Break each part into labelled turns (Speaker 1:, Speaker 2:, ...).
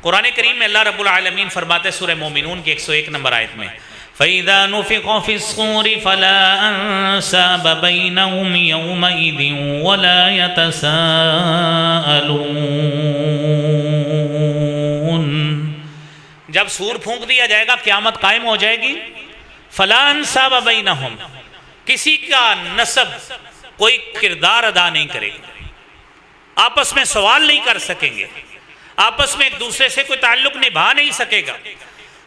Speaker 1: قرآن کریم میں اللہ رب العالمین فرماتے ہیں سورہ مومنون کی 101 نمبر آیت میں فَإِذَا نُفِخَ فِي الصُّورِ فَلَا أَنْسَابَ بَيْنَهُمْ يَوْمَئِذٍ وَلَا يَتَسَاءَلُونَ۔ جب سور پھونک دیا جائے گا قیامت قائم ہو جائے گی، فَلَا أَنْسَابَ بَيْنَهُمْ، کسی کا نسب کوئی کردار ادا نہیں کرے گا، آپس میں سوال نہیں کر سکیں گے، آپس میں ایک دوسرے سے کوئی تعلق نبھا نہیں سکے گا۔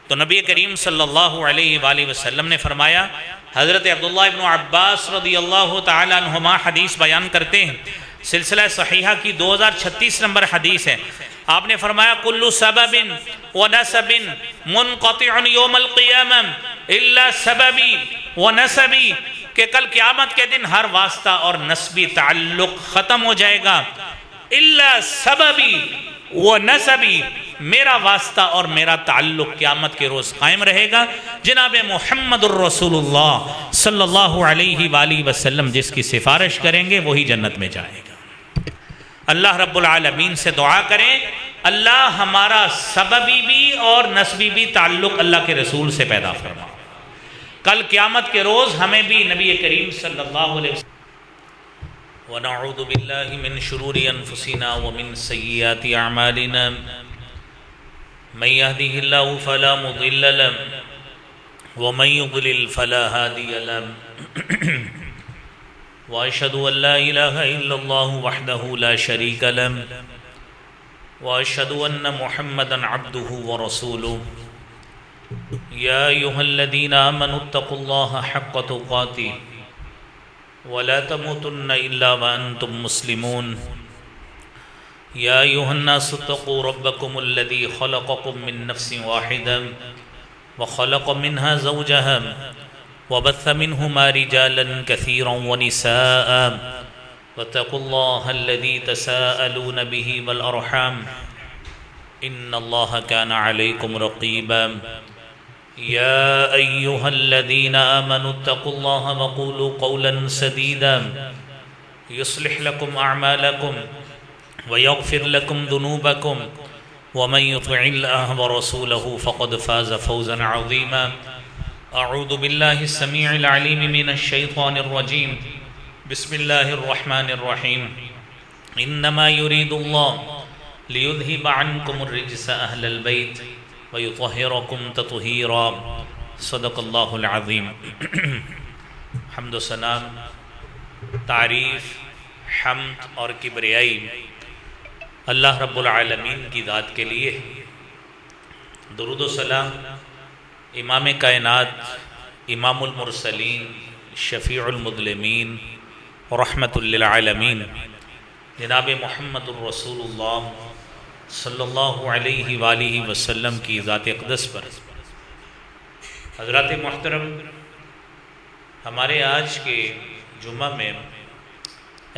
Speaker 1: تو نبی کریم صلی اللہ علیہ وآلہ وسلم نے فرمایا، حضرت عبداللہ ابن عباس رضی اللہ تعالی عنہما حدیث بیان کرتے ہیں، سلسلہ صحیحہ کی 2036 نمبر حدیث ہے، آپ نے فرمایا کل سبب ونسب منقطع یوم القیامہ الا سببی ونسبی، کہ کل قیامت کے دن ہر واسطہ اور نسبی تعلق ختم ہو جائے گا، الا سببی ونسبی، میرا واسطہ اور میرا تعلق قیامت کے روز قائم رہے گا۔ جناب محمد الرسول اللہ صلی اللہ علیہ وآلہ وسلم جس کی سفارش کریں گے وہی جنت میں جائے گا۔ اللہ رب العالمین سے دعا کریں اللہ ہمارا سببی بھی اور نسبی بھی تعلق اللہ کے رسول سے پیدا فرما، کل قیامت کے روز ہمیں بھی نبی کریم صلی اللہ علیہ وسلم وَنَعُوذُ بِاللَّهِ مِن شُرُورِ أَنفُسِنَا وَمِن سَيِّئَاتِ أَعْمَالِنَا مَن يَهْدِهِ اللَّهُ فَلَا مُضِلَّ لَهُ وَمَن يُضْلِلْ فَلَا هَادِيَ لَهُ وَأَشْهَدُ أَن لَّا إِلَٰهَ إِلَّا اللَّهُ وَحْدَهُ لَا شَرِيكَ لَهُ وَأَشْهَدُ أَنَّ مُحَمَّدًا عَبْدُهُ وَرَسُولُهُ يَا أَيُّهَا الَّذِينَ آمَنُوا اتَّقُوا اللَّهَ حَقَّ تُقَاتِهِ وَلَا تَمُوتُنَّ إِلَّا وَأَنْتُمْ مُسْلِمُونَ يَا أَيُّهَا النَّاسُ اتَّقُوا رَبَّكُمُ الَّذِي خَلَقَكُم مِّن نَّفْسٍ وَاحِدَةٍ وَخَلَقَ مِنْهَا زَوْجَهَا وَبَثَّ مِنْهُمَا رِجَالًا كَثِيرًا وَنِسَاءً وَاتَّقُوا اللَّهَ الَّذِي تَسَاءَلُونَ بِهِ وَالْأَرْحَامَ إِنَّ اللَّهَ كَانَ عَلَيْكُمْ رَقِيبًا يا أيها الذين آمنوا اتقوا الله وقولوا قولا سديدا يصلح لكم أعمالكم ويغفر لكم ذنوبكم ومن يطع الله ورسوله فقد فاز فوزا عظيما أعوذ بالله السميع العليم من الشيطان الرجيم بسم الله الرحمن الرحيم إنما يريد الله ليذهب عنكم الرجس أهل البيت وَيُطَهِّرَكُمْ تَطْهِيرًا صدق اللہ العظیم۔ حمد و ثنا، تعریف، حمد اور کبریائی اللہ رب العالمین کی ذات کے لیے، درود و سلام امام کائنات، امام المرسلین، شفیع المذنبین، رحمت للعالمین جناب محمد الرسول اللہ صلی اللہ علیہ وآلہ وسلم کی ذات اقدس پر۔ حضرات محترم، ہمارے آج کے جمعہ میں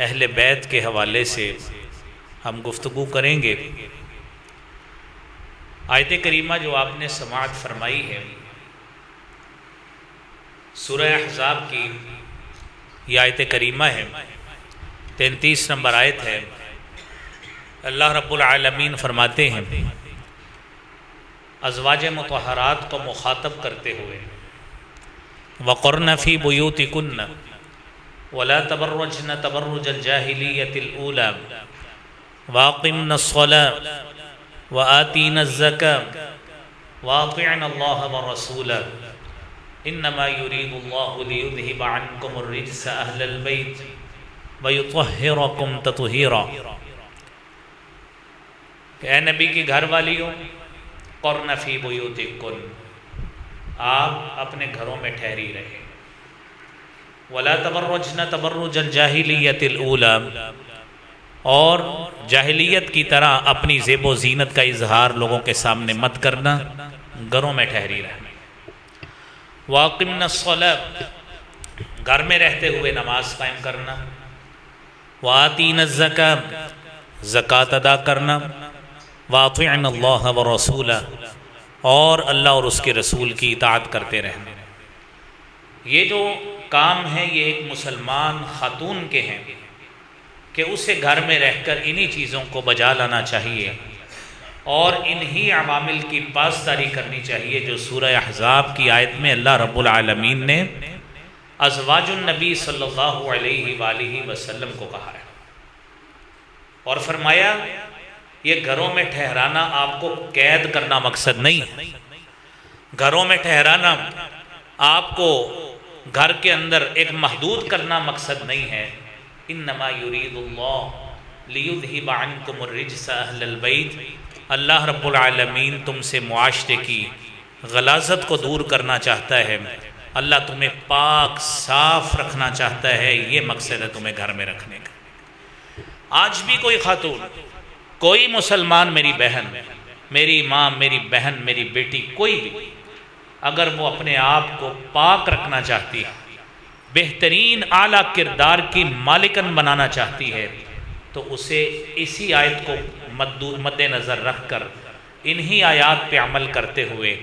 Speaker 1: اہل بیت کے حوالے سے ہم گفتگو کریں گے۔ آیت کریمہ جو آپ نے سماعت فرمائی ہے سورہ احزاب کی، یہ آیت کریمہ ہے، 33 نمبر آیت ہے۔ اللہ رب العالمین فرماتے ہیں ازواج مطہرات کو مخاطب کرتے ہوئے، وَقَرْنَ فِي بُيُوتِكُنَّ وَلَا تَبَرَّجْنَ تَبَرُّجَ الْجَاهِلِيَّةِ الْأُولَى وَأَقِمْنَ الصَّلَاةَ وَآتِينَ الزَّكَاةَ وَأَطِعْنَ اللَّهَ وَرَسُولَهُ إِنَّمَا يُرِيدُ اللَّهُ لِيُذْهِبَ عَنْكُمُ الرِّجْسَ أَهْلَ الْبَيْتِ وَيُطَهِّرَكُمْ تَطْهِيرًا۔ کہ اے نبی کی گھر والیوں، قرن فی بیوتکن، آپ اپنے گھروں میں ٹھہری رہے، ولا تبرجن تبرج الجاہلیت الاولی، اور جاہلیت کی طرح اپنی زیب و زینت کا اظہار لوگوں کے سامنے مت کرنا، گھروں میں ٹھہری رہنا۔ واقمنا الصلاۃ، گھر میں رہتے ہوئے نماز قائم کرنا۔ وآتینا الزکاۃ، زکوٰۃ ادا کرنا۔ واطعنا اللہ ورسولہ، اور اللہ اور اس کے رسول کی اطاعت کرتے رہنا۔ یہ جو کام ہے یہ ایک مسلمان خاتون کے ہیں کہ اسے گھر میں رہ کر انہی چیزوں کو بجا لانا چاہیے اور انہی عوامل کی پاسداری کرنی چاہیے جو سورہ احزاب کی آیت میں اللہ رب العالمین نے ازواج النبی صلی اللہ علیہ وآلہ وسلم کو کہا ہے، اور فرمایا یہ گھروں میں ٹھہرانا آپ کو قید کرنا مقصد نہیں ہے، گھروں میں ٹھہرانا آپ کو گھر کے اندر ایک محدود کرنا مقصد نہیں ہے۔ انما یرید اللہ لیذہب عنکم الرجس اہل البیت، اللہ رب العالمین تم سے معاشرے کی غلاظت کو دور کرنا چاہتا ہے، اللہ تمہیں پاک صاف رکھنا چاہتا ہے، یہ مقصد ہے تمہیں گھر میں رکھنے کا۔ آج بھی کوئی خاتون، کوئی مسلمان، میری بہن، میری ماں، میری بہن، میری بیٹی، کوئی بھی اگر وہ اپنے آپ کو پاک رکھنا چاہتی ہے، بہترین اعلیٰ کردار کی مالکن بنانا چاہتی ہے، تو اسے اسی آیت کو مد نظر رکھ کر انہی آیات پہ عمل کرتے ہوئے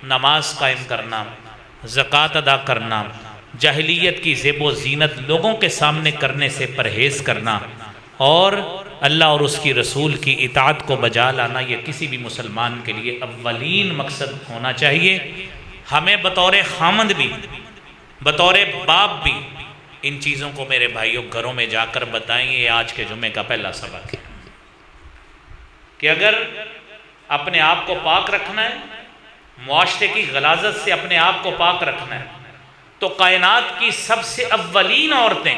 Speaker 1: نماز قائم کرنا، زکوٰۃ ادا کرنا، جاہلیت کی زیب و زینت لوگوں کے سامنے کرنے سے پرہیز کرنا، اور اللہ اور اس کی رسول کی اطاعت کو بجا لانا، یہ کسی بھی مسلمان کے لیے اولین مقصد ہونا چاہیے۔ ہمیں بطور خامند بھی، بطور باپ بھی ان چیزوں کو میرے بھائیوں گھروں میں جا کر بتائیں۔ یہ آج کے جمعے کا پہلا سبق ہے کہ اگر اپنے آپ کو پاک رکھنا ہے، معاشرے کی غلاظت سے اپنے آپ کو پاک رکھنا ہے، تو کائنات کی سب سے اولین عورتیں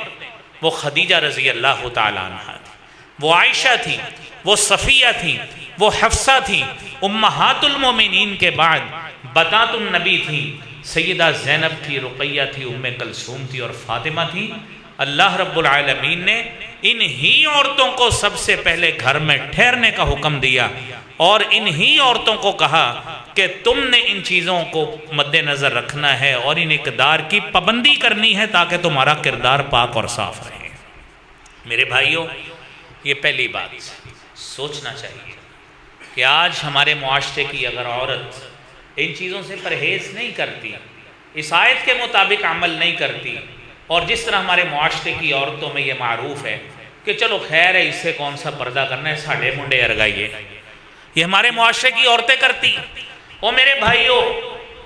Speaker 1: وہ خدیجہ رضی اللہ تعالیٰ عنہا تھی، وہ عائشہ تھی، وہ صفیہ تھی، وہ حفصہ تھی، امہات المومنین کے بعد بطات النبی تھی، سیدہ زینب تھی، رقیہ تھی، ام کلثوم تھی، اور فاطمہ تھی۔ اللہ رب العالمین نے انہی عورتوں کو سب سے پہلے گھر میں ٹھہرنے کا حکم دیا، اور انہی عورتوں کو کہا کہ تم نے ان چیزوں کو مد نظر رکھنا ہے اور ان اقدار کی پابندی کرنی ہے تاکہ تمہارا کردار پاک اور صاف رہے۔ میرے بھائیوں، یہ پہلی بات سوچنا چاہیے کہ آج ہمارے معاشرے کی اگر عورت ان چیزوں سے پرہیز نہیں کرتی، اس آیت کے مطابق عمل نہیں کرتی، اور جس طرح ہمارے معاشرے کی عورتوں میں یہ معروف ہے کہ چلو خیر ہے، اس سے کون سا پردہ کرنا ہے، ساڑھے منڈے ارگائیے، یہ ہمارے معاشرے کی عورتیں کرتی۔ اور میرے بھائیوں،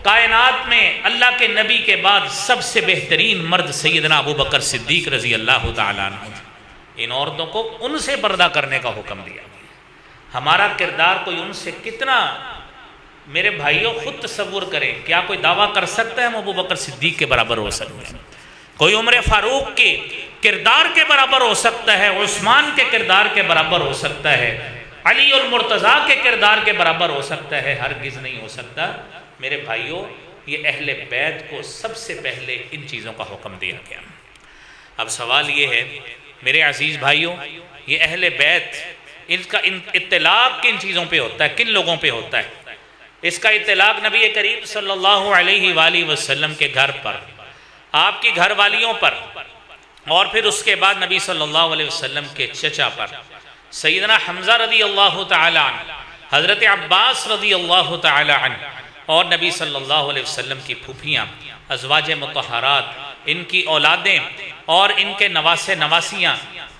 Speaker 1: کائنات میں اللہ کے نبی کے بعد سب سے بہترین مرد سیدنا ابو بکر صدیق رضی اللہ تعالیٰ عنہ، ان عورتوں کو ان سے پردہ کرنے کا حکم دیا۔ ہمارا کردار کوئی ان سے کتنا، میرے بھائیوں خود تصور کریں، کیا کوئی دعویٰ کر سکتا ہے ہم ابو بکر صدیق کے برابر ہو سکتے ہیں؟ کوئی عمر فاروق کے کردار کے برابر ہو سکتا ہے، عثمان کے کردار کے برابر ہو سکتا ہے، علی المرتضیٰ کے کردار کے برابر ہو سکتا ہے؟ ہرگز نہیں ہو سکتا۔ میرے بھائیوں، یہ اہل بیت کو سب سے پہلے ان چیزوں کا حکم دیا گیا۔ اب سوال یہ ہے میرے عزیز بھائیوں، یہ اہل بیت، ان کا اطلاق کن چیزوں پہ ہوتا ہے، کن لوگوں پہ ہوتا ہے؟ اس کا اطلاق نبی کریم صلی اللہ علیہ وآلہ وسلم کے گھر پر، آپ کی گھر والیوں پر، اور پھر اس کے بعد نبی صلی اللہ علیہ وسلم کے چچا پر، سیدنا حمزہ رضی اللہ تعالی عنہ، حضرت عباس رضی اللہ تعالی عنہ، اور نبی صلی اللہ علیہ وسلم کی پھوپھیاں، ازواج مطہرات، ان کی اولادیں اور ان کے نواسے نواسیاں،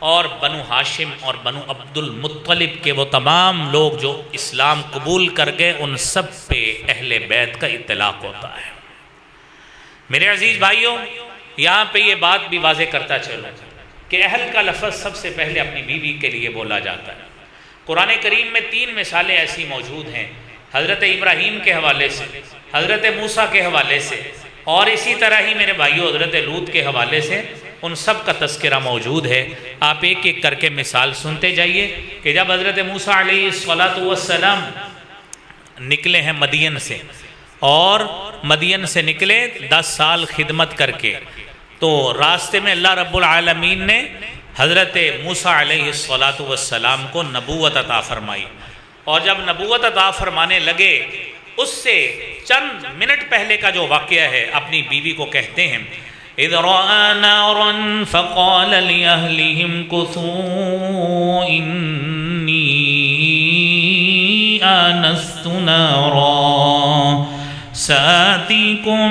Speaker 1: اور بنو ہاشم اور بنو عبد المطلب کے وہ تمام لوگ جو اسلام قبول کر گئے، ان سب پہ اہل بیت کا اطلاق ہوتا ہے۔ میرے عزیز بھائیوں، یہاں پہ یہ بات بھی واضح کرتا چلوں کہ اہل کا لفظ سب سے پہلے اپنی بیوی کے لیے بولا جاتا ہے۔ قرآن کریم میں 3 مثالیں ایسی موجود ہیں، حضرت ابراہیم کے حوالے سے، حضرت موسیٰ کے حوالے سے، اور اسی طرح ہی میرے بھائیوں حضرت لوط کے حوالے سے، ان سب کا تذکرہ موجود ہے۔ آپ ایک ایک کر کے مثال سنتے جائیے کہ جب حضرت موسیٰ علیہ السلام نکلے ہیں مدین سے، اور مدین سے نکلے 10 سال خدمت کر کے، تو راستے میں اللہ رب العالمین نے حضرت موسیٰ علیہ السلام کو نبوت عطا فرمائی، اور جب نبوت عطا فرمانے لگے، اس سے چند منٹ پہلے کا جو واقعہ ہے، اپنی بیوی کو کہتے ہیں اِذْ رَأَىٰ نَارًا فَقَالَ لِأَهْلِهِمْ كُثُوا إِنِّي آنَسْتُ نَارًا سَآتِيكُم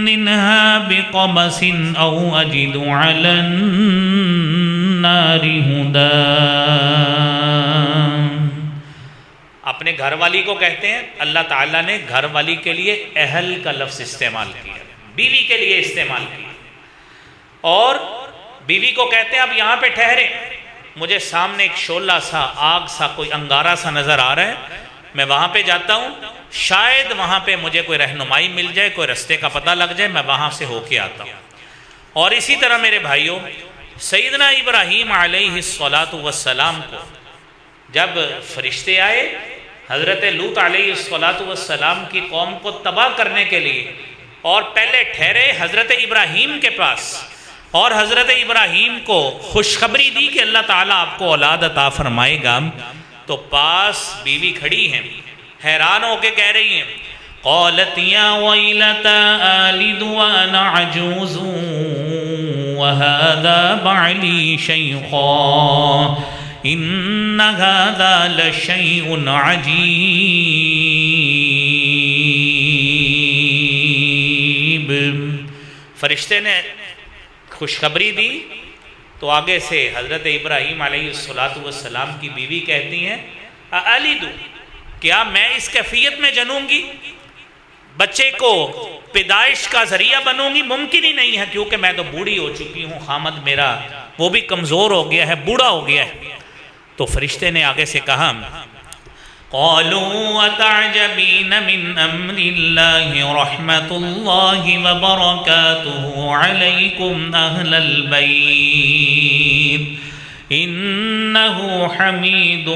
Speaker 1: مِّنْهَا بِقَبَسٍ أَوْ أَجِدُ عَلَى النَّارِ هُدًى۔ اپنے گھر والی کو کہتے ہیں، اللہ تعالیٰ نے گھر والی کے لیے اہل کا لفظ استعمال کیا، بیوی کے لیے استعمال کیا، اور بیوی کو کہتے ہیں اب یہاں پہ ٹھہرے، مجھے سامنے ایک شعلہ سا، آگ سا، کوئی انگارہ سا نظر آ رہا ہے، میں وہاں پہ جاتا ہوں، شاید وہاں پہ مجھے کوئی رہنمائی مل جائے، کوئی رستے کا پتہ لگ جائے، میں وہاں سے ہو کے آتا ہوں۔ اور اسی طرح میرے بھائیوں، سیدنا ابراہیم علیہ السلام کو جب فرشتے آئے حضرت لوط علیہ السلام کی قوم کو تباہ کرنے کے لیے، اور پہلے ٹھہرے حضرت ابراہیم کے پاس، اور حضرت ابراہیم کو خوشخبری دی کہ اللہ تعالیٰ آپ کو اولاد عطا فرمائے گا، تو پاس بیوی کھڑی ہیں، حیران ہو کے کہہ رہی ہیں، قالت یا ویلتا آلد وانا عجوز وهذا بعلی شیخا ان هذا لشیء عجیب۔ فرشتے نے خوشخبری دی تو آگے سے حضرت ابراہیم علیہ السلام کی بیوی کہتی ہیں، اَأَلِدُ، کیا میں اس کیفیت میں جنوں گی، بچے کو پیدائش کا ذریعہ بنوں گی؟ ممکن ہی نہیں ہے، کیونکہ میں تو بوڑھی ہو چکی ہوں، خامد میرا وہ بھی کمزور ہو گیا ہے، بوڑھا ہو گیا ہے۔ تو فرشتے نے آگے سے کہا، قالوا اتعجبین من امر اللہ رحمت اللہ وبرکاتہ علیکم اہل البیت انہ حمید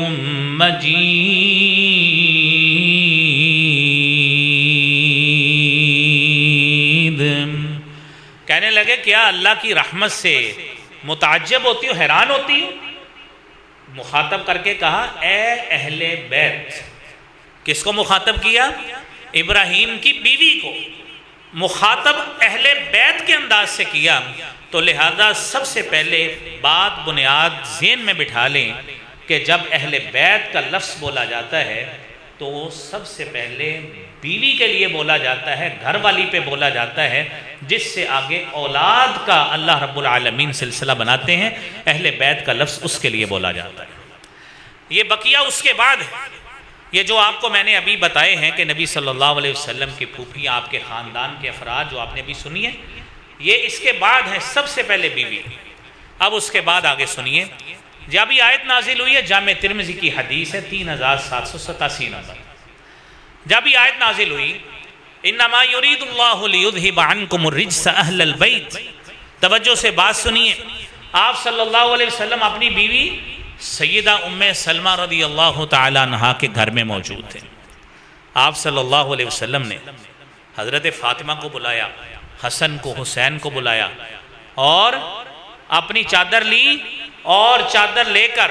Speaker 1: مجید۔ کہنے لگے کیا اللہ کی رحمت سے متعجب ہوتی ہو، حیران ہوتی ہو؟ مخاطب کر کے کہا، اے اہل بیت۔ کس کو مخاطب کیا؟ ابراہیم کی بیوی کو مخاطب اہل بیت کے انداز سے کیا، تو لہذا سب سے پہلے بات بنیاد ذہن میں بٹھا لیں کہ جب اہل بیت کا لفظ بولا جاتا ہے تو سب سے پہلے بیوی کے لیے بولا جاتا ہے، گھر والی پہ بولا جاتا ہے، جس سے آگے اولاد کا اللہ رب العالمین سلسلہ بناتے ہیں، اہل بیت کا لفظ اس کے لیے بولا جاتا ہے۔ یہ بقیہ اس کے بعد ہے، یہ جو آپ کو میں نے ابھی بتائے ہیں کہ نبی صلی اللہ علیہ وسلم کی پھوپھی، آپ کے خاندان کے افراد جو آپ نے ابھی سنیے، یہ اس کے بعد ہے، سب سے پہلے بیوی۔ اب اس کے بعد آگے سنیے، جب یہ آیت نازل ہوئی ہے، جامع ترمذی کی حدیث ہے 3787 نمبر، جب یہ آیت نازل ہوئی، انما یرید اللہ لیذھب عنکم الرجس اہل البیت، توجہ سے بات سنیے، آپ صلی اللہ علیہ وسلم اپنی بیوی سیدہ ام سلمہ رضی اللہ تعالیٰ عنہا کے گھر میں موجود تھے۔ آپ صلی اللہ علیہ وسلم نے حضرت فاطمہ کو بلایا، حسن کو، حسین کو بلایا، اور اپنی چادر لی، اور چادر لے کر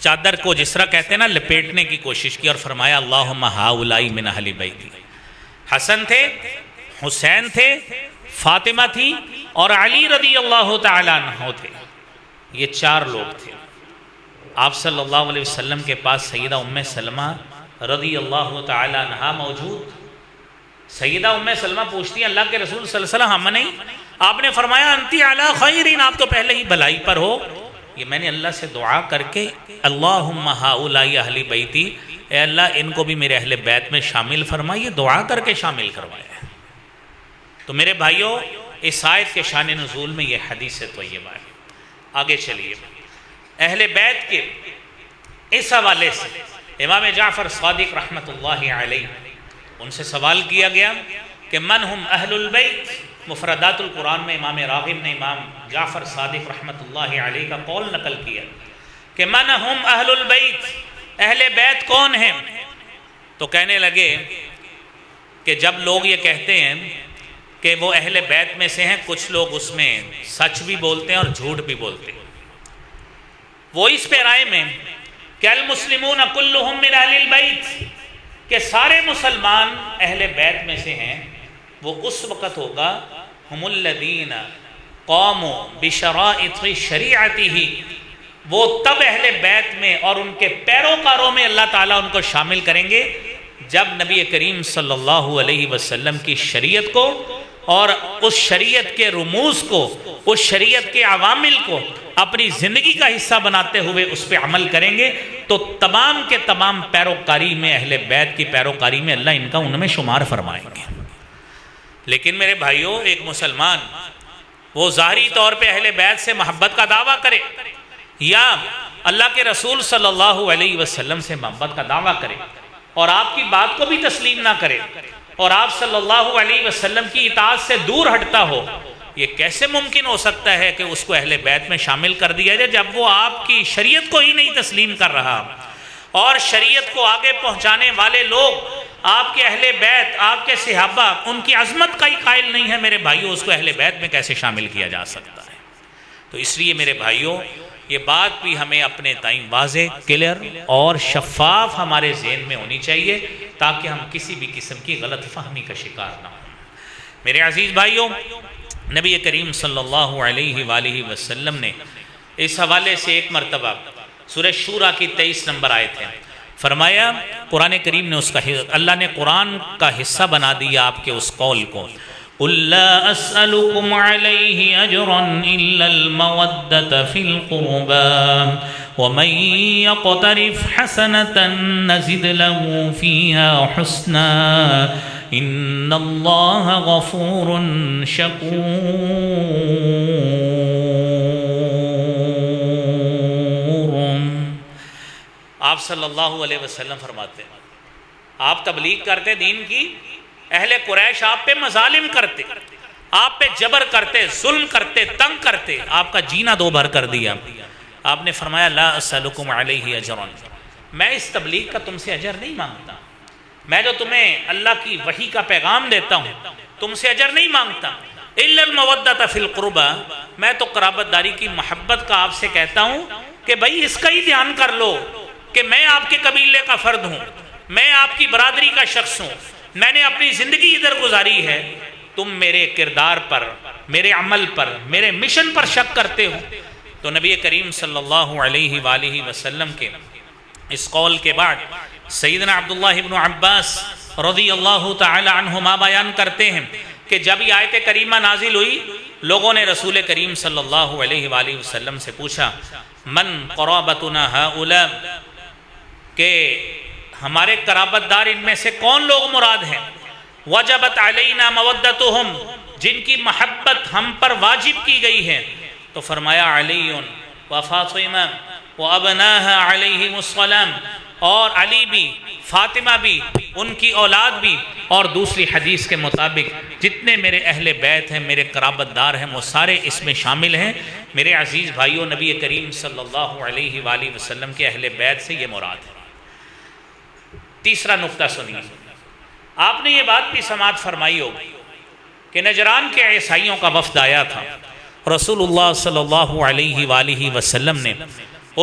Speaker 1: چادر کو جس طرح کہتے ہیں نا لپیٹنے کی کوشش کی، اور فرمایا اللہم ہؤلاء من اہل بیتی۔ حسن تھے، حسین تھے، فاطمہ تھی، اور علی رضی اللہ تعالیٰ عنہ تھے، یہ 4 لوگ تھے۔ آپ صلی اللہ علیہ وسلم کے پاس سیدہ ام سلمہ رضی اللہ تعالیٰ عنہ موجود۔ سیدہ ام سلمہ پوچھتی ہیں، اللہ کے رسول صلی اللہ علیہ وسلم ہم نہیں؟ آپ نے فرمایا انتی علی خیرین، آپ تو پہلے ہی بھلائی پر ہو۔ یہ میں نے اللہ سے دعا کر کے اللہم ہؤلاء اہل بیتی، اے اللہ ان کو بھی میرے اہل بیت میں شامل فرما، یہ دعا کر کے شامل کروایا۔ تو میرے بھائیوں، اس آیت کے شان نزول میں یہ حدیث طیبہ ہے۔ آگے چلیے، اہل بیت کے اس حوالے سے امام جعفر صادق رحمۃ اللہ علیہ ان سے سوال کیا گیا کہ من ہم اہل البیت۔ مفردات القرآن میں امام راغب نے امام جعفر صادق رحمۃ اللہ علیہ کا قول نقل کیا کہ من ہم اہل البیت، اہل بیت کون ہیں؟ تو کہنے لگے کہ جب لوگ یہ کہتے ہیں کہ وہ اہل بیت میں سے ہیں، کچھ لوگ اس میں سچ بھی بولتے ہیں اور جھوٹ بھی بولتے ہیں۔ وہ اس پہ رائے میں کہ المسلمون کلہم من اہل البیت، کہ سارے مسلمان اہل بیت میں سے ہیں، وہ اس وقت ہوگا ہم الذین قاموا بشرائط شریعتہ، وہ تب اہل بیت میں اور ان کے پیروکاروں میں اللہ تعالیٰ ان کو شامل کریں گے جب نبی کریم صلی اللہ علیہ وسلم کی شریعت کو اور اس شریعت کے رموز کو، اس شریعت کے عوامل کو اپنی زندگی کا حصہ بناتے ہوئے اس پہ عمل کریں گے، تو تمام کے تمام پیروکاری میں، اہل بیت کی پیروکاری میں اللہ ان کا ان میں شمار فرمائیں گے۔ لیکن میرے بھائیوں، ایک مسلمان وہ ظاہری طور پہ اہل بیت سے محبت کا دعویٰ کرے یا اللہ کے رسول صلی اللہ علیہ وسلم سے محبت کا دعویٰ کرے اور آپ کی بات کو بھی تسلیم نہ کرے اور آپ صلی اللہ علیہ وسلم کی اطاعت سے دور ہٹتا ہو، یہ کیسے ممکن ہو سکتا ہے کہ اس کو اہل بیت میں شامل کر دیا جائے جب وہ آپ کی شریعت کو ہی نہیں تسلیم کر رہا؟ اور شریعت کو آگے پہنچانے والے لوگ آپ کے اہل بیت، آپ کے صحابہ، ان کی عظمت کا ہی قائل نہیں ہے میرے بھائیوں، اس کو اہل بیت میں کیسے شامل کیا جا سکتا ہے؟ تو اس لیے میرے بھائیوں، یہ بات بھی ہمیں اپنے تئیں واضح، کلیئر اور شفاف ہمارے ذہن میں ہونی چاہیے تاکہ ہم کسی بھی قسم کی غلط فہمی کا شکار نہ ہوں۔ میرے عزیز بھائیوں، نبی کریم صلی اللہ علیہ وآلہ وسلم نے اس حوالے سے ایک مرتبہ سورہ شورى کی 23 نمبر آیت ہے، فرمایا، قرآن کریم نے اس کا اللہ نے قرآن کا حصہ بنا دیا آپ کے اس قول کو، قُلْ لَا أَسْأَلُكُمْ عَلَيْهِ أَجْرًا إِلَّا الْمَوَدَّةَ فِي الْقُرْبَى وَمَنْ يَقْتَرِفْ حَسَنَةً نَزِدْ لَهُ فِيهَا حُسْنًا إِنَّ اللَّهَ غَفُورٌ شَكُورٌ۔ آپ صلی اللہ علیہ وسلم فرماتے ہیں، آپ تبلیغ کرتے دین کی، اہل قریش آپ پہ مظالم کرتے، آپ پہ جبر کرتے، ظلم کرتے، تنگ کرتے، آپ کا جینا دو بھر کر دیا۔ آپ نے فرمایا، لا اسألکم علیہ اجرا، میں اس تبلیغ کا تم سے اجر نہیں مانگتا، میں جو تمہیں اللہ کی وحی کا پیغام دیتا ہوں تم سے اجر نہیں مانگتا، الا المودۃ فی القربى، میں تو قرابت داری کی محبت کا آپ سے کہتا ہوں کہ بھائی اس کا ہی دھیان کر لو کہ میں آپ کے قبیلے کا فرد ہوں، میں آپ کی برادری کا شخص ہوں، میں نے اپنی زندگی ادھر گزاری ہے، تم میرے کردار پر، میرے عمل پر، میرے مشن پر شک کرتے ہو۔ تو نبی کریم صلی اللہ علیہ وآلہ وسلم کے اس قول کے بعد سیدنا عبداللہ ابن عباس رضی اللہ تعالی عنہما بیان کرتے ہیں کہ جب یہ آیت کریمہ نازل ہوئی، لوگوں نے رسول کریم صلی اللہ علیہ وآلہ وسلم سے پوچھا، من قرابتنا ہؤلاء، کہ ہمارے قرابت دار ان میں سے کون لوگ مراد ہیں؟ وجبت علینا مودتہم، جن کی محبت ہم پر واجب کی گئی ہے، تو فرمایا علی و فاطمہ و ابناہ علیہم السلام، اور علی بھی، فاطمہ بھی، ان کی اولاد بھی، اور دوسری حدیث کے مطابق جتنے میرے اہل بیت ہیں، میرے قرابت دار ہیں، وہ سارے اس میں شامل ہیں۔ میرے عزیز بھائیوں، نبی کریم صلی اللہ علیہ وآلہ وسلم کے اہل بیت سے یہ مراد ہے۔ تیسرا نقطہ سنیے، آپ نے یہ بات بھی سماعت فرمائی ہوگی کہ نجران کے عیسائیوں کا وفد آیا تھا، رسول اللہ صلی اللہ علیہ وآلہ وسلم نے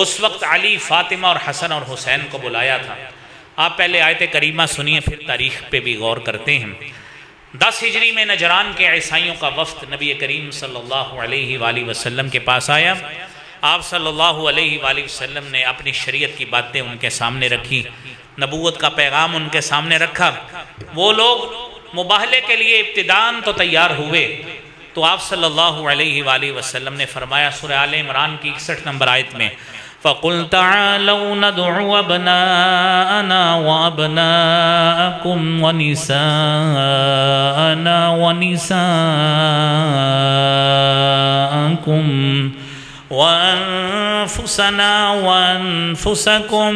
Speaker 1: اس وقت علی، فاطمہ اور حسن اور حسین کو بلایا تھا۔ آپ پہلے آیت کریمہ سنیے، پھر تاریخ پہ بھی غور کرتے ہیں۔ 10 ہجری میں نجران کے عیسائیوں کا وفد نبی کریم صلی اللہ علیہ وآلہ وسلم کے پاس آیا۔ آپ صلی اللہ علیہ وآلہ وسلم نے اپنی شریعت کی باتیں ان کے سامنے رکھی، نبوت کا پیغام ان کے سامنے رکھا۔ وہ لوگ مباہلے کے لیے ابتداءً تو تیار ہوئے، تو آپ صلی اللہ علیہ وآلہ وسلم نے فرمایا سورہ آل عمران کی 61 نمبر آیت میں، فَقُلْ تَعَالَوْا نَدْعُ أَبْنَاءَنَا وَأَبْنَاءَكُمْ وَنِسَاءَنَا وَنِسَاءَكُمْ وَأَنفُسَنَا وَأَنفُسَكُمْ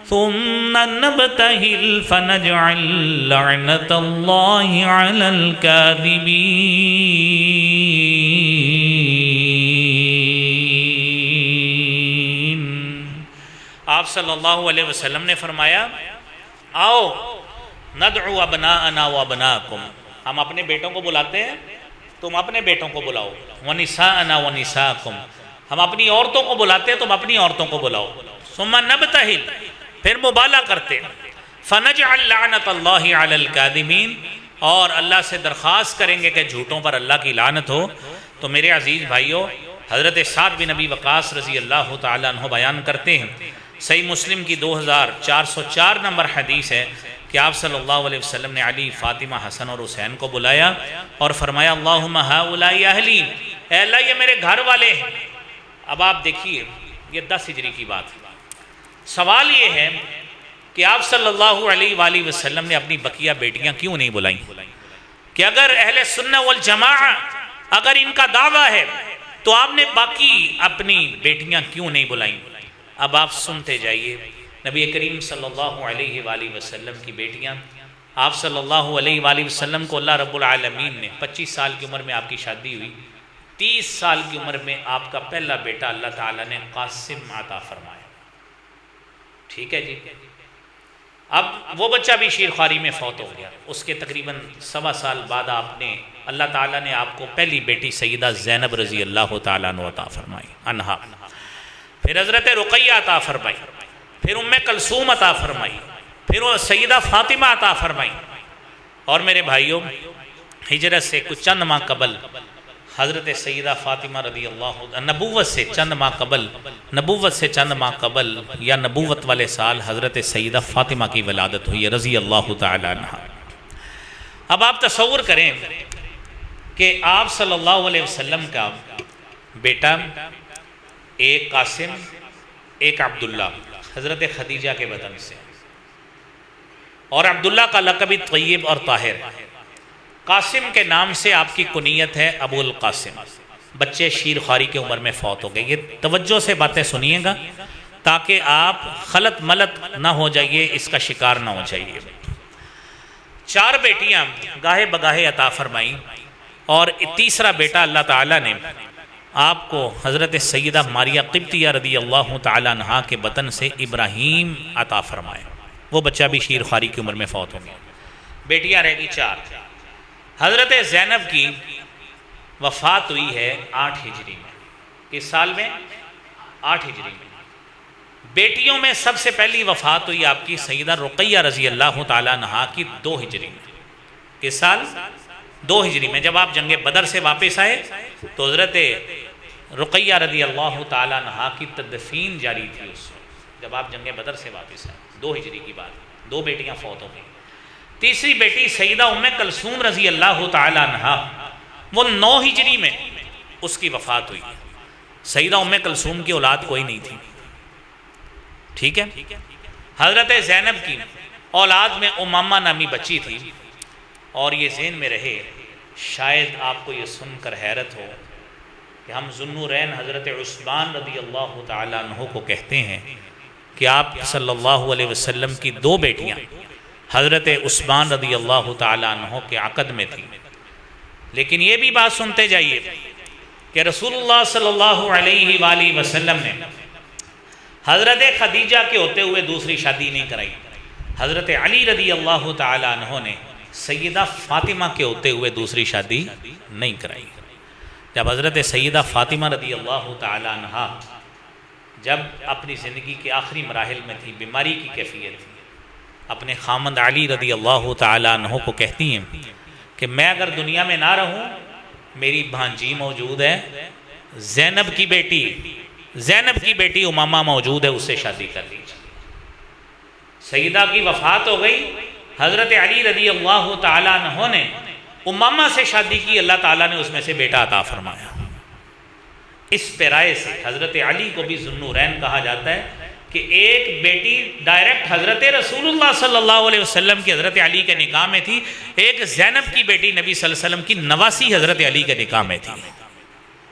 Speaker 1: ثُمَّ نَبْتَهِلْ فَنَجْعَلْ لَعْنَةَ اللَّهِ عَلَى الْكَاذِبِينَ۔ آپ صلی اللہ علیہ وسلم نے فرمایا، آؤ ندعو ابناءنا وابناءکم، ہم اپنے بیٹوں کو بلاتے ہیں، تم اپنے بیٹوں کو بلاؤ، ونساءنا ونساءکم، ہم اپنی عورتوں کو بلاتے ہیں، تم اپنی عورتوں کو بلاؤ، ثم نبتہل، پھر مبالغہ کرتے، فنجعل لعنت اللہ علی الکاذبین، اور اللہ سے درخواست کریں گے کہ جھوٹوں پر اللہ کی لعنت ہو۔ تو میرے عزیز بھائیوں، حضرت سعد بن ابی وقاص رضی اللہ تعالیٰ عنہ بیان کرتے ہیں، صحیح مسلم کی 2404 نمبر حدیث ہے کہ آپ صلی اللہ علیہ وسلم نے علی، فاطمہ، حسن اور حسین کو بلایا اور فرمایا، اللہم ہؤلاء اہلی، اے اللہ یہ میرے گھر والے ہیں۔ اب آپ دیکھیے، یہ 10 ہجری کی بات ہے، سوال یہ ہے کہ آپ صلی اللہ علیہ وآلہ وسلم نے اپنی بقیہ بیٹیاں کیوں نہیں بلائیں؟ کہ اگر اہل سنہ والجماعہ اگر ان کا دعویٰ ہے تو آپ نے باقی اپنی بیٹیاں کیوں نہیں بلائیں؟ اب آپ سنتے جائیے، نبی کریم صلی اللہ علیہ وآلہ وسلم کی بیٹیاں، آپ صلی اللہ علیہ وآلہ وسلم کو اللہ رب العالمین نے 25 سال کی عمر میں آپ کی شادی ہوئی، 30 سال کی عمر میں آپ کا پہلا بیٹا اللہ تعالیٰ نے قاسم عطا فرمایا. ٹھیک ہے جی. اب وہ بچہ بھی شیر خواری میں فوت ہو گیا. اس کے تقریباً 1.25 سال بعد آپ نے اللہ تعالیٰ نے آپ کو پہلی بیٹی سیدہ زینب رضی اللہ تعالیٰ عنہ عطا فرمائی عنہا، پھر حضرت رقیہ عطا فرمائی، پھر ام کلثوم عطا فرمائی، پھر وہ سیدہ فاطمہ عطا فرمائی. اور میرے بھائیوں، ہجرت سے کچھ چند ماہ قبل حضرت سیدہ فاطمہ رضی اللہ نبوت سے چند ماہ قبل یا نبوت والے سال حضرت سیدہ فاطمہ کی ولادت ہوئی رضی اللہ تعالی عنہ. اب آپ تصور کریں کہ آپ صلی اللہ علیہ وسلم کا بیٹا ایک قاسم، ایک عبداللہ، حضرت خدیجہ کے بدن سے، اور عبداللہ کا لقب طیب اور طاہر. قاسم کے نام سے آپ کی کنیت ہے ابو القاسم. بچے شیر خواری کی عمر میں فوت ہو گئے. یہ توجہ سے باتیں سنیے گا تاکہ آپ خلط ملط نہ ہو جائیے، اس کا شکار نہ ہو جائیے. 4 بیٹیاں گاہے بگاہے عطا فرمائیں، اور تیسرا بیٹا اللہ تعالیٰ نے آپ کو حضرت سیدہ ماریہ قبطیہ رضی اللہ تعالیٰ عنہا کے بطن سے ابراہیم عطا فرمائے. وہ بچہ بھی شیر خواری کی عمر میں فوت ہو گیا. بیٹیاں رہ گئی 4. حضرت زینب کی وفات ہوئی ہے 8 ہجری میں. کس سال میں؟ 8 ہجری میں. بیٹیوں میں سب سے پہلی وفات ہوئی آپ کی سیدہ رقیہ رضی اللہ تعالیٰ عنہا کی 2 ہجری میں. کس سال؟ 2 ہجری میں. جب آپ جنگ بدر سے واپس آئے تو حضرت رقیہ رضی اللہ تعالیٰ عنہا کی تدفین جاری تھی اس وقت، جب آپ جنگ بدر سے واپس آئے. 2 ہجری کی بات. 2 بیٹیاں فوت ہو گئیں. تیسری بیٹی سیدہ ام کلثوم رضی اللہ تعالیٰ عنہا، وہ 9 ہجری میں اس کی وفات ہوئی. سیدہ ام کلثوم کی اولاد کوئی نہیں تھی. ٹھیک ہے. حضرت زینب کی اولاد میں امامہ نامی بچی تھی. اور یہ ذہن میں رہے، شاید آپ کو یہ سن کر حیرت ہو کہ ہم ذوالنورین حضرت عثمان رضی اللہ تعالیٰ عنہ کو کہتے ہیں کہ آپ صلی اللہ علیہ وسلم کی 2 بیٹیاں حضرت عثمان رضی اللہ تعالیٰ عنہ کے عقد میں تھیں. لیکن یہ بھی بات سنتے جائیے کہ رسول اللہ صلی اللہ علیہ وآلہ وسلم نے حضرت خدیجہ کے ہوتے ہوئے دوسری شادی نہیں کرائی. حضرت علی رضی اللہ تعالیٰ عنہ نے سیدہ فاطمہ کے ہوتے ہوئے دوسری شادی نہیں کرائی. جب حضرت سیدہ فاطمہ رضی اللہ تعالیٰ عنہ جب اپنی زندگی کے آخری مراحل میں تھی، بیماری کی کیفیت تھی، اپنے خامند علی رضی اللہ تعالیٰ عنہ کو کہتی ہیں کہ میں اگر دنیا میں نہ رہوں، میری بھانجی موجود ہے، زینب کی بیٹی امامہ موجود ہے، اس سے شادی کر لیجیے. سیدہ کی وفات ہو گئی. حضرت علی رضی اللہ تعالیٰ عنہ نے امامہ سے شادی کی. اللہ تعالیٰ نے اس میں سے بیٹا عطا فرمایا. اس پیرائے سے حضرت علی کو بھی ذوالنورین کہا جاتا ہے کہ ایک بیٹی ڈائریکٹ حضرت رسول اللہ صلی اللہ علیہ وسلم کی حضرت علی کے نکاح میں تھی، ایک زینب کی بیٹی نبی صلی اللہ علیہ وسلم کی نواسی حضرت علی کے نکاح میں تھی.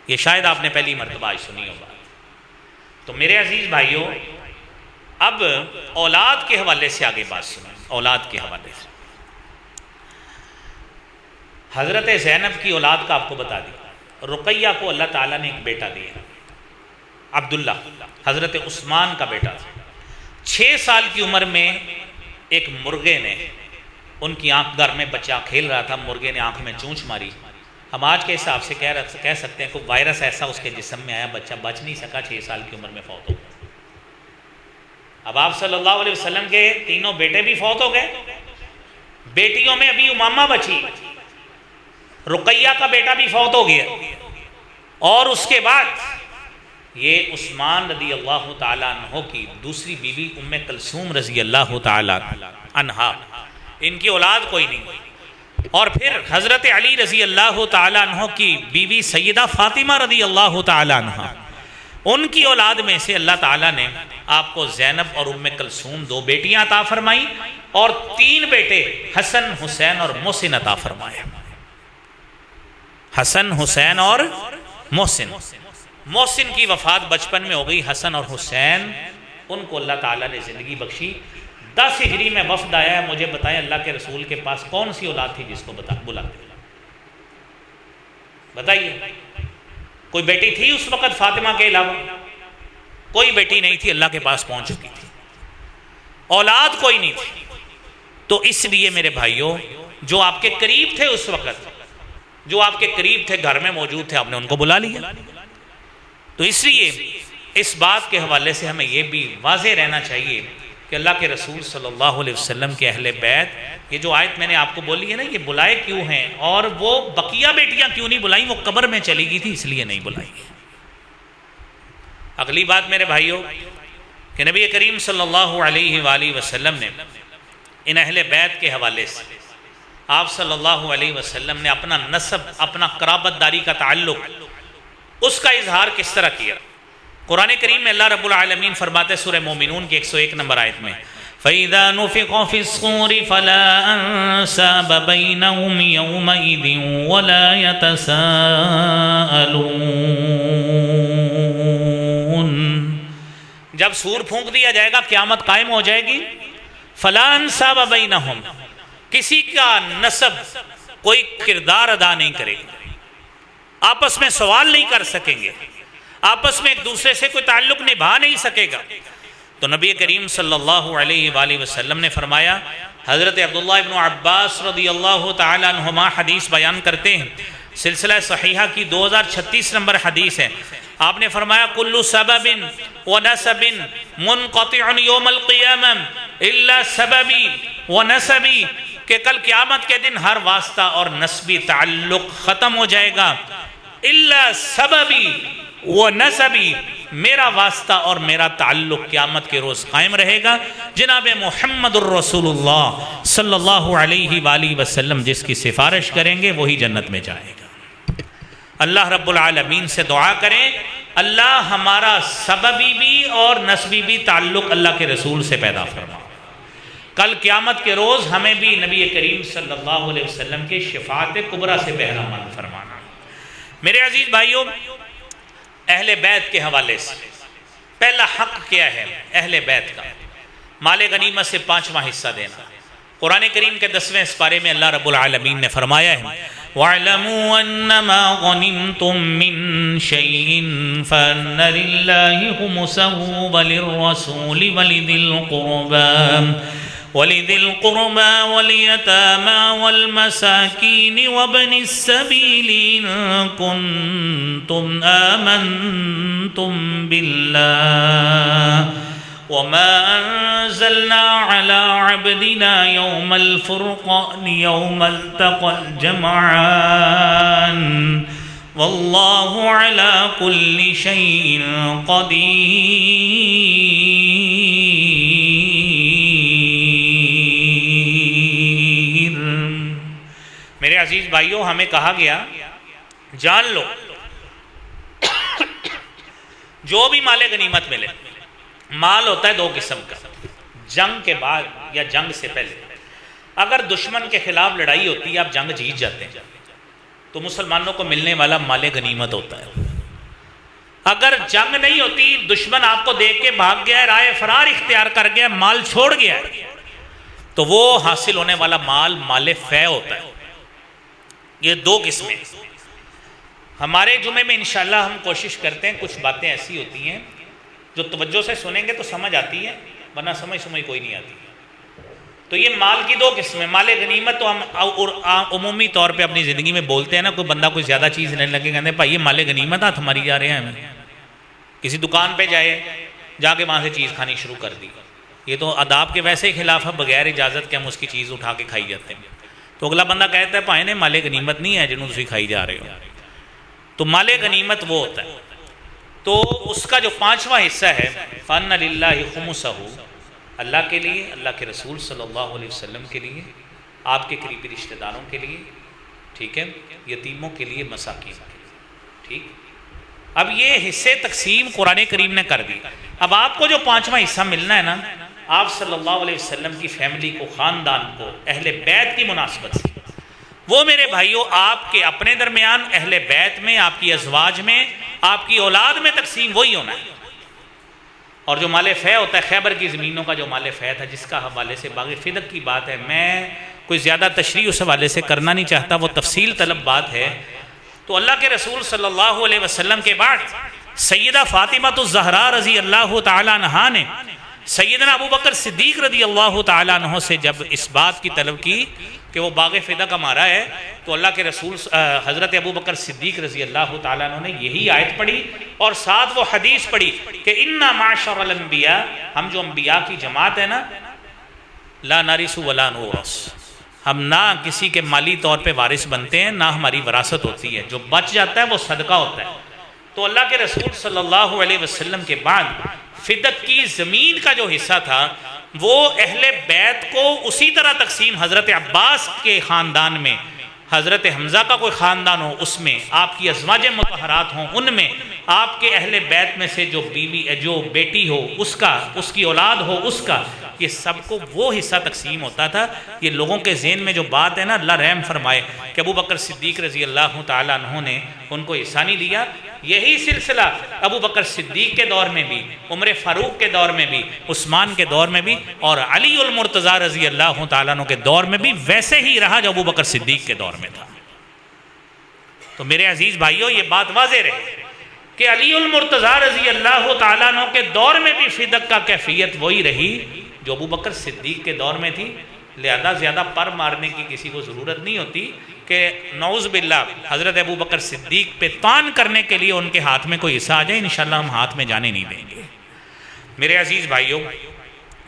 Speaker 1: یہ شاید آپ نے پہلی مرتبہ آج سنی ہوگا. تو میرے عزیز بھائیوں، اب اولاد کے حوالے سے آگے بات سنیں. اولاد کے حوالے سے حضرت زینب کی اولاد کا آپ کو بتا دیا. رقیہ کو اللہ تعالیٰ نے ایک بیٹا دیا، عبداللہ، حضرت عثمان کا بیٹا تھا. 6 سال کی عمر میں ایک مرغے نے ان کی آنکھ، گھر میں بچہ کھیل رہا تھا، مرغے نے آنکھ میں چونچ ماری. ہم آج کے حساب سے کہہ سکتے ہیں کہ وائرس ایسا اس کے جسم میں آیا، بچہ بچ نہیں سکا، 6 سال کی عمر میں فوت ہو گیا. اب آپ صلی اللہ علیہ وسلم کے 3 بیٹے بھی فوت ہو گئے. بیٹیوں میں ابھی امامہ بچی، رقیہ کا بیٹا بھی فوت ہو گیا، اور اس کے بعد یہ عثمان رضی اللہ تعالیٰ عنہ کی دوسری بیوی ام کلثوم رضی اللہ تعالیٰ عنہا، ان کی اولاد کوئی نہیں. اور پھر حضرت علی رضی اللہ تعالیٰ عنہ کی بیوی سیدہ فاطمہ رضی اللہ تعالیٰ عنہ، ان کی اولاد میں سے اللہ تعالیٰ نے آپ کو زینب اور ام کلثوم 2 بیٹیاں عطا فرمائی اور 3 بیٹے حسن، حسین اور محسن عطا فرمائے۔ حسن، حسین اور محسن۔ محسن کی وفات بچپن میں ہو گئی، حسن اور حسین ان کو اللہ تعالیٰ نے زندگی بخشی۔ 10 ہجری میں وفد آیا ہے، مجھے بتائیں اللہ کے رسول کے پاس کون سی اولاد تھی جس کو بلاتے؟ بتائیے، کوئی بیٹی تھی اس وقت فاطمہ کے علاوہ؟ کوئی بیٹی نہیں تھی، اللہ کے پاس پہنچ چکی تھی، اولاد کوئی نہیں تھی۔ تو اس لیے میرے بھائیوں، جو آپ کے قریب تھے اس وقت، جو آپ کے قریب تھے، گھر میں موجود تھے، آپ نے ان کو بلا لیا۔ تو اس لیے اس بات کے حوالے سے ہمیں یہ بھی واضح رہنا چاہیے کہ اللہ کے رسول صلی اللہ علیہ وسلم کے اہل بیت، یہ جو آیت میں نے آپ کو بولی ہے نا، یہ بلائے کیوں ہیں، اور وہ بقیہ بیٹیاں کیوں نہیں بلائیں؟ وہ قبر میں چلی گئی تھی اس لیے نہیں بلائی گئی۔ اگلی بات میرے بھائیوں کہ نبی کریم صلی اللہ علیہ وآلہ وسلم نے ان اہل بیت کے حوالے سے آپ صلی اللہ علیہ وسلم نے اپنا نسب، اپنا قرابت داری کا تعلق، اس کا اظہار کس طرح کیا؟ قرآن کریم میں اللہ رب العالمین فرماتے سورہ مومنون کی 101 نمبر آیت میں، فَإِذَا نُفِخَ فِي الصُّورِ فَلَا أَنْسَابَ بَيْنَهُمْ يَوْمَئِذٍ وَلَا يَتَسَاءَلُونَ۔ جب سور پھونک دیا جائے گا، قیامت قائم ہو جائے گی، فَلَا أَنْسَابَ بَيْنَهُمْ، کسی کا نسب کوئی کردار ادا نہیں کرے گا، آپس میں سوال نہیں کر سکیں گے، آپس میں ایک دوسرے سے کوئی تعلق نبھا نہیں سکے گا۔ تو نبی کریم صلی اللہ علیہ وآلہ وسلم نے فرمایا، حضرت عبداللہ ابن عباس رضی اللہ تعالی عنہما حدیث بیان کرتے ہیں، سلسلہ صحیحہ کی 2036 نمبر حدیث ہے، آپ نے فرمایا کل سبب ونسب منقطع یوم القیامہ الا سببی ونسبی، کہ کل قیامت کے دن ہر واسطہ اور نسبی تعلق ختم ہو جائے گا، الا سببی ونسبی، میرا واسطہ اور میرا تعلق قیامت کے روز قائم رہے گا۔ جناب محمد الرسول اللہ صلی اللہ علیہ وآلہ وسلم جس کی سفارش کریں گے وہی جنت میں جائے گا۔ اللہ رب العالمین سے دعا کریں، اللہ ہمارا سببی بھی اور نسبی بھی تعلق اللہ کے رسول سے پیدا فرما، کل قیامت کے روز ہمیں بھی نبی کریم صلی اللہ علیہ وسلم کے شفاعت کبریٰ سے بہرہ مند فرمانا۔ میرے عزیز بھائیوں، اہل بیت کے حوالے سے پہلا حق کیا ہے اہل بیت کا؟ مال غنیمت سے 5واں حصہ دینا۔ قرآن کریم کے 10ویں سپارے میں اللہ رب العالمین نے فرمایا ہے، وَاعْلَمُوا أَنَّمَا غَنِمْتُم مِّن شَيْءٍ فَأَنَّ لِلَّهِ خُمُسَهُ وَلِلرَّسُولِ وَلِذِي الْقُرْبَى وَالْيَتَامَى وَالْمَسَاكِينِ وَابْنِ السَّبِيلِ إِن كُنتُمْ آمَنتُم بِاللَّهِ وَمَا أَنزَلْنَا عَلَىٰ عَبْدِنَا يَوْمَ الْفُرْقَانِ يَوْمَ الْتَقَى الْجَمْعَانِ وَاللَّهُ عَلَىٰ كُلِّ شَيْءٍ قَدِيرٌ۔ میرے عزیز بھائیوں، ہمیں کہا گیا جان لو جو بھی مال غنیمت ملے، مال ہوتا ہے 2 قسم کا، جنگ کے بعد یا جنگ سے پہلے۔ اگر دشمن کے خلاف لڑائی ہوتی ہے، آپ جنگ جیت جاتے ہیں، تو مسلمانوں کو ملنے والا مال غنیمت ہوتا ہے۔ اگر جنگ نہیں ہوتی، دشمن آپ کو دیکھ کے بھاگ گیا ہے، رائے فرار اختیار کر گیا، مال چھوڑ گیا ہے، تو وہ حاصل ہونے والا مال مال فے ہوتا ہے۔ یہ 2 قسمیں۔ ہمارے جمعے میں انشاءاللہ ہم کوشش کرتے ہیں، کچھ باتیں ایسی ہوتی ہیں جو توجہ سے سنیں گے تو سمجھ آتی ہے، ورنہ سمجھ کوئی نہیں آتی۔ تو یہ مال کی 2 قسمیں۔ مال غنیمت تو ہم عمومی طور پہ اپنی زندگی میں بولتے ہیں نا، کوئی بندہ کوئی زیادہ چیز نہیں لگے، کہتے ہیں بھائی یہ مال غنیمت ہاتھ ہماری جا رہے ہیں، ہمیں کسی دکان پہ جائے، جا کے وہاں سے چیز کھانی شروع کر دی، یہ تو آداب کے ویسے ہی خلاف ہے، بغیر اجازت کے ہم اس کی چیز اٹھا کے کھائی جاتے ہیں۔ تو اگلا بندہ کہتا ہے بھائی نے مال غنیمت نہیں ہے جنہوں تسی کھائی جا رہے ہو۔ تو مال غنیمت وہ ہوتا ہے، تو اس کا جو 5واں حصہ ہے، فَأَنَّ لِلَّهِ خُمُسَهُ، اللہ کے لیے، اللہ کے رسول صلی اللہ علیہ وسلم کے لیے، آپ کے قریبی رشتہ داروں کے لیے، ٹھیک ہے، یتیموں کے لیے، مساکین کے لیے، ٹھیک۔ اب یہ حصے تقسیم قرآن کریم نے کر دی. اب آپ کو جو 5واں حصہ ملنا ہے نا، آپ صلی اللہ علیہ وسلم کی فیملی کو، خاندان کو، اہل بیت کی مناسبت سے، وہ میرے بھائیوں آپ کے اپنے درمیان، اہل بیت میں، آپ کی ازواج میں، آپ کی اولاد میں تقسیم وہی ہونا ہے. اور جو مال فے ہوتا ہے، خیبر کی زمینوں کا جو مال فے تھا، جس کا حوالے سے باغ فدق کی بات ہے، میں کوئی زیادہ تشریح اس حوالے سے کرنا نہیں چاہتا، وہ تفصیل طلب بات ہے. تو اللہ کے رسول صلی اللہ علیہ وسلم کے بعد سیدہ فاطمہ الزہرا رضی اللہ تعالیٰ عنہا نے سیدنا ابو بکر صدیق رضی اللہ تعالیٰ عنہ سے جب اس بات کی طلب کی کہ وہ باغ فدق کا مارا ہے، تو اللہ کے رسول حضرت ابو بکر صدیق رضی اللہ تعالیٰ عنہ نے یہی آیت پڑھی اور ساتھ وہ حدیث پڑھی کہ انا معشر الانبیاء، ہم جو انبیاء کی جماعت ہے نا، لا نرث ولا نورث، ہم نہ کسی کے مالی طور پہ وارث بنتے ہیں، نہ ہماری وراثت ہوتی ہے، جو بچ جاتا ہے وہ صدقہ ہوتا ہے. تو اللہ کے رسول صلی اللہ علیہ وسلم کے بعد فدق کی زمین کا جو حصہ تھا وہ اہل بیت کو اسی طرح تقسیم، حضرت عباس کے خاندان میں، حضرت حمزہ کا کوئی خاندان ہو اس میں، آپ کی ازواج مطہرات ہوں ان میں، آپ کے اہل بیت میں سے جو بیوی، جو بیٹی ہو اس کا، اس کی اولاد ہو اس کا، یہ سب کو وہ حصہ تقسیم ہوتا تھا. یہ لوگوں کے ذہن میں جو بات ہے نا، اللہ رحم فرمائے کہ ابو بکر صدیق رضی اللہ تعالیٰ عنہ نے ان کو حصہ نہیں دیا. یہی سلسلہ ابو بکر صدیق کے دور میں بھی، عمر فاروق کے دور میں بھی، عثمان کے دور میں بھی، اور علی المرتضیٰ رضی اللہ تعالیٰ عنہ کے دور میں بھی ویسے ہی رہا جو ابو بکر صدیق کے دور میں تھا. تو میرے عزیز بھائیوں، یہ بات واضح رہے کہ علی المرتضیٰ رضی اللہ تعالیٰ عنہ کے دور میں بھی فدق کا کیفیت وہی رہی جو ابو بکر صدیق کے دور میں تھی. لہذا زیادہ پر مارنے کی کسی کو ضرورت نہیں ہوتی کہ نعوذ باللہ حضرت ابو بکر صدیق پہ تان کرنے کے لیے ان کے ہاتھ میں کوئی حصہ آ جائے. انشاءاللہ ہم ہاتھ میں جانے نہیں دیں گے. میرے عزیز بھائیوں،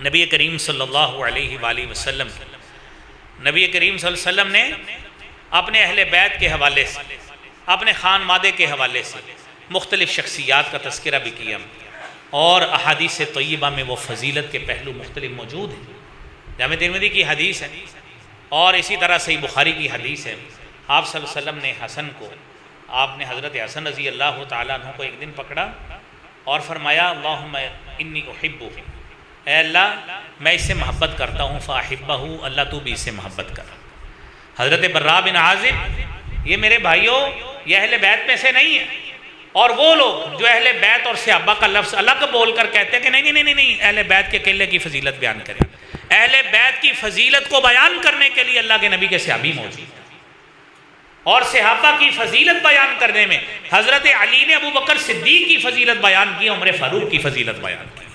Speaker 1: نبی کریم صلی اللہ علیہ وآلہ وسلم، نبی کریم صلی اللہ علیہ وسلم نے اپنے اہل بیت کے حوالے سے، اپنے خان مادے کے حوالے سے مختلف شخصیات کا تذکرہ بھی کیا، اور احادیث طیبہ میں وہ فضیلت کے پہلو مختلف موجود ہیں. جامع ترمذی کی حدیث ہے اور اسی طرح صحیح بخاری کی حدیث ہے. آپ صلی اللہ علیہ وسلم نے حسن کو، آپ نے حضرت حسن رضی اللہ تعالیٰ عنہ کو ایک دن پکڑا اور فرمایا اللہم انی احبہ، اے اللہ میں اس سے محبت کرتا ہوں، فاحبہ، اللہ تو بھی اس سے محبت کر. حضرت براء بن عازب، یہ میرے بھائیوں یہ اہل بیت میں سے نہیں ہے، اور وہ لوگ جو اہل بیت اور صحابہ کا لفظ الگ بول کر کہتے ہیں کہ نہیں نہیں نہیں نہیں، اہل بیت کے اکیلے کی فضیلت بیان کریں. اہل بیت کی فضیلت کو بیان کرنے کے لیے اللہ کے نبی کے صحابی موجود ہیں، اور صحابہ کی فضیلت بیان کرنے میں حضرت علی نے ابو بکر صدیق کی فضیلت بیان کی، عمر فاروق کی فضیلت بیان کی.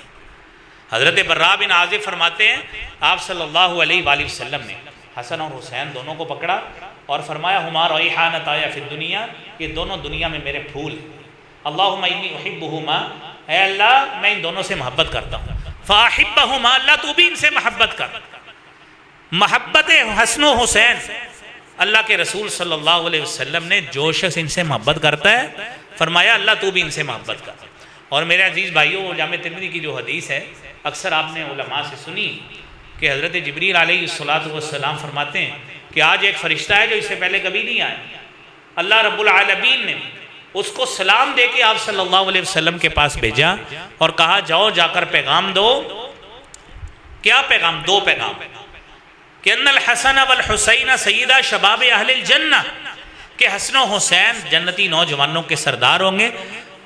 Speaker 1: حضرت براء بن عازب فرماتے ہیں آپ صلی اللہ علیہ وآلہ وسلم نے حسن اور حسین دونوں کو پکڑا اور فرمایا ہما ریحانتایا فی الدنیا، یہ دونوں دنیا میں میرے پھول ہیں. اللہم انی احبہما، اے اللہ میں ان دونوں سے محبت کرتا ہوں. فاحبہما، اللہ تو بھی ان سے محبت کر. محبت حسن و حسین، اللہ کے رسول صلی اللہ علیہ وسلم نے جو شخص ان سے محبت کرتا ہے فرمایا اللہ تو بھی ان سے محبت کر. اور میرے عزیز بھائیوں، جامع ترمذی کی جو حدیث ہے اکثر آپ نے علماء سے سنی کہ حضرت جبریل علیہ السلام فرماتے ہیں کہ آج ایک فرشتہ ہے جو اس سے پہلے کبھی نہیں آیا. اللہ رب العالمین نے اس کو سلام دے کے آپ صلی اللہ علیہ وسلم کے پاس بھیجا اور کہا جاؤ جا کر پیغام دو. کیا پیغام؟ دو پیغام کہ ان الحسن والحسین سیدہ شباب اہل الجنہ، کہ حسن و حسین جنتی نوجوانوں کے سردار ہوں گے.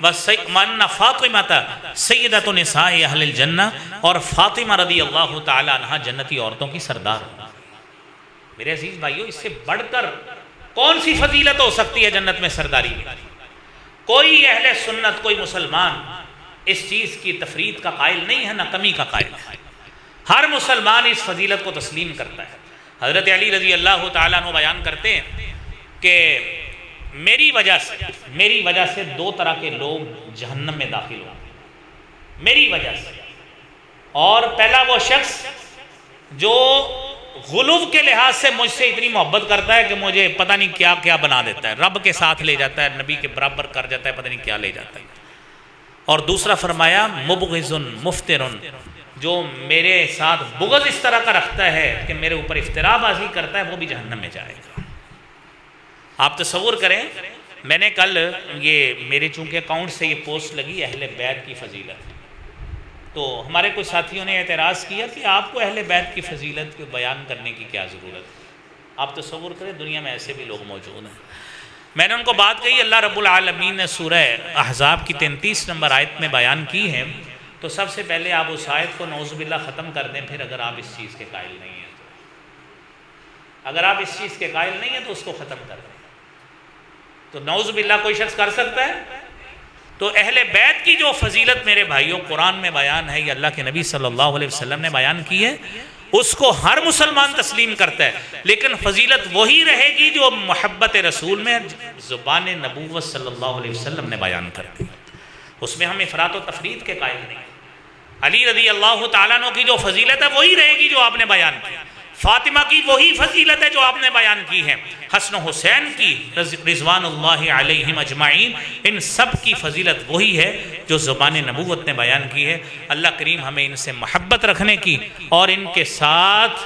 Speaker 1: وَأَنَّ فاطمة سیدۃ نساء اہل الجنہ، اور فاطمہ رضی اللہ تعالی عنہا جنتی عورتوں کی سردار ہوں. میرے عزیز بھائیوں، اس سے بڑھ کر کون سی فضیلت ہو سکتی ہے جنت میں سرداری میں؟ کوئی اہل سنت، کوئی مسلمان اس چیز کی تفرید کا قائل نہیں ہے، نہ کمی کا قائل ہے. ہر مسلمان اس فضیلت کو تسلیم کرتا ہے. حضرت علی رضی اللہ تعالیٰ عنہ بیان کرتے ہیں کہ میری وجہ سے دو طرح کے لوگ جہنم میں داخل ہوں گے، میری وجہ سے. اور پہلا وہ شخص جو غلو کے لحاظ سے مجھ سے اتنی محبت کرتا ہے کہ مجھے پتہ نہیں کیا کیا بنا دیتا ہے، رب کے ساتھ لے جاتا ہے، نبی کے برابر کر جاتا ہے، پتہ نہیں کیا لے جاتا ہے. اور دوسرا فرمایا مبغض مفتر، جو میرے ساتھ بغض اس طرح کا رکھتا ہے کہ میرے اوپر افتراء بازی کرتا ہے، وہ بھی جہنم میں جائے گا. آپ تصور کریں میں نے کل یہ میرے چونکہ اکاؤنٹ سے یہ پوسٹ لگی اہل بیت کی فضیلت، تو ہمارے کچھ ساتھیوں نے اعتراض کیا کہ آپ کو اہل بیت کی فضیلت کو بیان کرنے کی کیا ضرورت ہے؟ آپ تصور کریں دنیا میں ایسے بھی لوگ موجود ہیں۔ میں نے ان کو بات کہی، اللہ رب العالمین نے سورہ احزاب کی 33 نمبر آیت میں بیان کی ہے، تو سب سے پہلے آپ اس آیت کو نعوذ باللہ ختم کر دیں، پھر اگر آپ اس چیز کے قائل نہیں ہیں تو، اگر آپ اس چیز کے قائل نہیں ہیں تو اس کو ختم کر دیں۔ تو نعوذ باللہ کوئی شخص کر سکتا ہے؟ تو اہل بیت کی جو فضیلت میرے بھائیوں قرآن میں بیان ہے، یہ اللہ کے نبی صلی اللہ علیہ وسلم نے بیان کی ہے، اس کو ہر مسلمان تسلیم کرتا ہے، لیکن فضیلت وہی رہے گی جو محبت رسول میں زبان نبوت صلی اللہ علیہ وسلم نے بیان کر دی، اس میں ہم افراط و تفرید کے قائل نہیں۔ علی رضی اللہ تعالیٰ عنہ کی جو فضیلت ہے وہی رہے گی جو آپ نے بیان کی، فاطمہ کی وہی فضیلت ہے جو آپ نے بیان کی ہے، حسن و حسین کی رضوان اللہ علیہم اجمعین، ان سب کی فضیلت وہی ہے جو زبان نبوت نے بیان کی ہے۔ اللہ کریم ہمیں ان سے محبت رکھنے کی اور ان کے ساتھ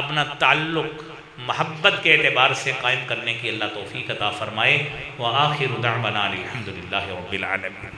Speaker 1: اپنا تعلق محبت کے اعتبار سے قائم کرنے کی اللہ توفیق عطا فرمائے۔ وآخر دعوانا الحمدللہ رب العالمین۔